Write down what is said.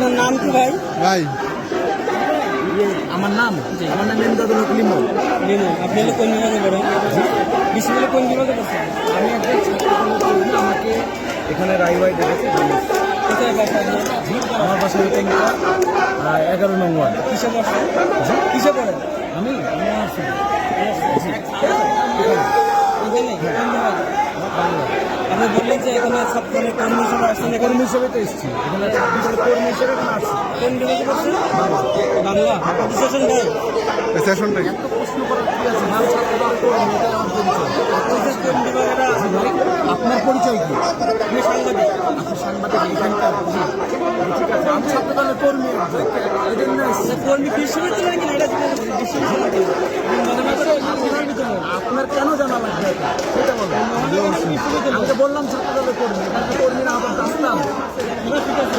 আপনার নাম কি ভাই? ভাই আমার নাম ইমদাদুল হক লিমন। লিমন। আপনি হলো কোন বিভাগে পড়েন? বিশ্ববিদ্যালয়ে কোন বিভাগে পড়ছেন? আমি একজন ছাত্র, আমাকে এখানে রাইওয়াই দেখেছে। কোথায় বাসা আপনার? আমার বাসা হচ্ছে 11 নং ওয়ার্ড। কিসে পড়ছেন? কিসে পড়েন? আমি আছি এখানে কোন বিভাগে? আপনি বললেন যে এখানে ছাত্রের কর্মী হিসেবে আসছেন। কর্মী হিসেবে তো এসেছি, এখানে ছাত্রীদের কর্মী হিসেবে এখানে আসছি। কোন বিভাগে পড়ছেন? বাংলা। সেশন ভাই সেশনটা কি? এত প্রশ্ন করার কি আছে? ভালো ছাত্র বা কর্মী, এটাই আমার পরিচয়। কোন বিভাগেরা? আপনার পরিচয় কি? আমি সাংবাদিক। আপনি সাংবাদিক এখানকার? জি, ঠিক আছে। আমি ছাত্রদলের কর্মী, এই জন্য এসেছি। কর্মী বিশ্ববিদ্যালয় কিনা এটা বিশ্ববিদ্যালয় আপনার কেন জানা লাগবে এটা? সেটা বলুন। আমি তো বললাম ছাত্রদলের কর্মী, এখানকার কর্মীরা আমাদের আসলাম। ঠিক আছে।